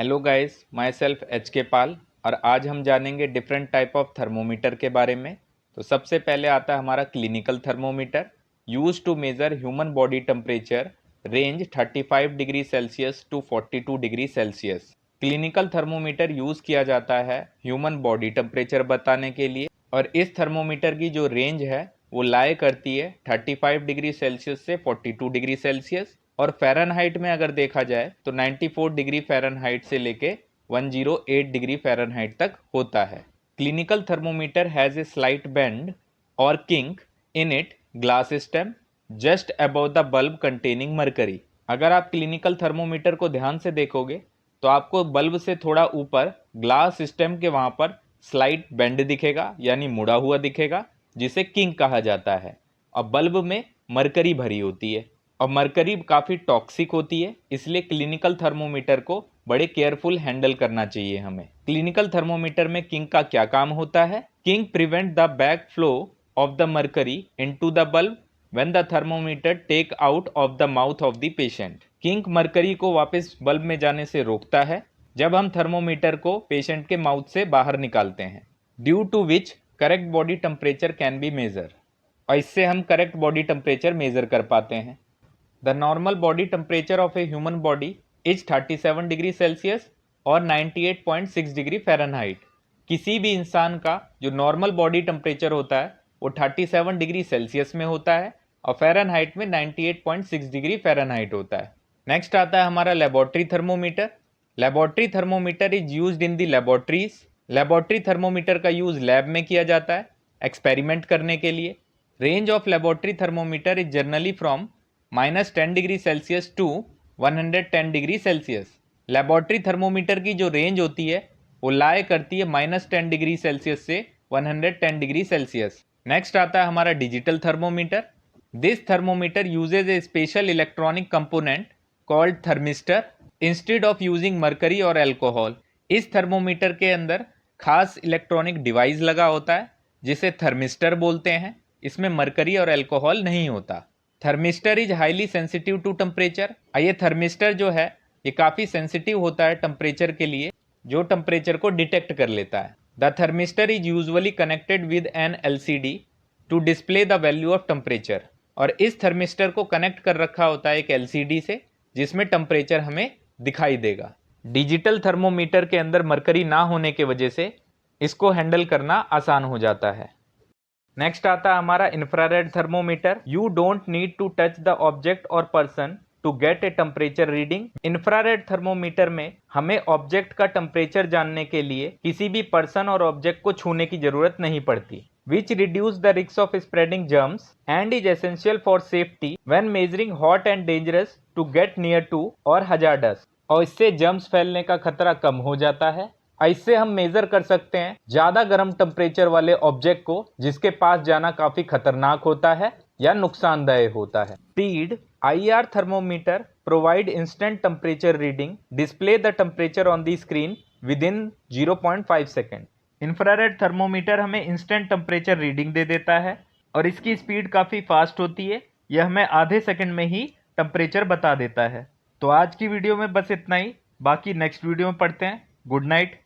Hello guys, my self H के पाल और आज हम जानेंगे डिफरेंट टाइप ऑफ थर्मोमीटर के बारे में। तो सबसे पहले आता है हमारा clinical thermometer use to measure human body temperature range 35 degree Celsius to 42 degree Celsius. Clinical thermometer use किया जाता है ह्यूमन बॉडी टेम्परेचर बताने के लिए और इस थर्मोमीटर की जो रेंज है वो लाई करती है 35 डिग्री सेल्सियस से 42 डिग्री सेल्सियस और फ़ारेनहाइट में अगर देखा जाए तो 94 डिग्री फ़ारेनहाइट से लेके 108 डिग्री फ़ारेनहाइट तक होता है। Clinical thermometer has a slight bend or kink in it glass stem just above the bulb containing mercury. अगर आप क्लिनिकल थर्मोमीटर को ध्यान से देखोगे तो आपको बल्ब से थोड़ा ऊपर ग्लास स्टेम के वहाँ पर स्लाइट बेंड दिखेगा, यानी मुड़ा हुआ दिखेगा, जिसे किंक कहा जाता है। और बल्ब में मरकरी भरी होती है और मरकरी काफ़ी टॉक्सिक होती है, इसलिए क्लिनिकल थर्मोमीटर को बड़े केयरफुल हैंडल करना चाहिए हमें। क्लिनिकल थर्मोमीटर में किंक का क्या काम होता है? Kink prevent the back flow of the mercury into the bulb when the thermometer take out of the mouth of the patient. Kink mercury को वापस बल्ब में जाने से रोकता है जब हम थर्मोमीटर को पेशेंट के माउथ से बाहर निकालते हैं, due to which correct body temperature can be measure. और इससे हम करेक्ट बॉडी टेम्परेचर मेजर कर पाते हैं। The normal body temperature of a human body is 37 degree Celsius और 98.6 डिग्री फ़ारेनहाइट। किसी भी इंसान का जो नॉर्मल बॉडी टेम्परेचर होता है वो 37 डिग्री सेल्सियस में होता है और फ़ारेनहाइट में 98.6 डिग्री फ़ारेनहाइट होता है। नेक्स्ट आता है हमारा laboratory thermometer. Laboratory thermometer is used in the laboratories. Laboratory thermometer का यूज़ लैब में किया जाता है एक्सपेरिमेंट करने के लिए। Range of laboratory thermometer is generally from -10 degree Celsius to 110 degree Celsius. Laboratory thermometer की जो रेंज होती है वो लाई करती है -10 डिग्री सेल्सियस से 110 डिग्री सेल्सियस। नेक्स्ट आता है हमारा digital thermometer. This thermometer usage A special electronic component called thermistor instead of using mercury और एल्कोहल। इस थर्मोमीटर के अंदर खास इलेक्ट्रॉनिक डिवाइस लगा होता है जिसे थर्मिस्टर बोलते हैं। इसमें मरकरी और एल्कोहल नहीं होता। Thermistor is highly sensitive to temperature. ये थर्मिस्टर जो है ये काफ़ी सेंसिटिव होता है टेम्परेचर के लिए, जो टेम्परेचर को डिटेक्ट कर लेता है। The thermistor is usually connected with an LCD to display the value of temperature. और इस थर्मिस्टर को कनेक्ट कर रखा होता है एक एलसीडी से जिसमें टेम्परेचर हमें दिखाई देगा। डिजिटल थर्मोमीटर के अंदर मरकरी ना होने की वजह से इसको हैंडल करना आसान हो जाता है। नेक्स्ट आता है हमारा infrared thermometer. You don't need to touch the object और person to get a temperature reading. Infrared thermometer में हमें ऑब्जेक्ट का टेम्परेचर जानने के लिए किसी भी पर्सन और ऑब्जेक्ट को छूने की जरूरत नहीं पड़ती, which reduce the risk of spreading germs and is essential for safety when measuring hot and dangerous to get near to और हजार्डस। और इससे जर्म्स फैलने का खतरा कम हो जाता है। इससे हम मेजर कर सकते हैं ज़्यादा गर्म टेम्परेचर वाले ऑब्जेक्ट को जिसके पास जाना काफ़ी खतरनाक होता है या नुकसानदायक होता है। Speed IR thermometer provide instant temperature reading, display the temperature on the screen with in 0.5 second. Infrared thermometer हमें इंस्टेंट टेम्परेचर रीडिंग दे देता है और इसकी स्पीड काफ़ी फास्ट होती है। यह हमें आधे सेकेंड में ही टेम्परेचर बता देता है। तो आज की वीडियो में बस इतना ही, बाकी नेक्स्ट वीडियो में पढ़ते हैं। Good night.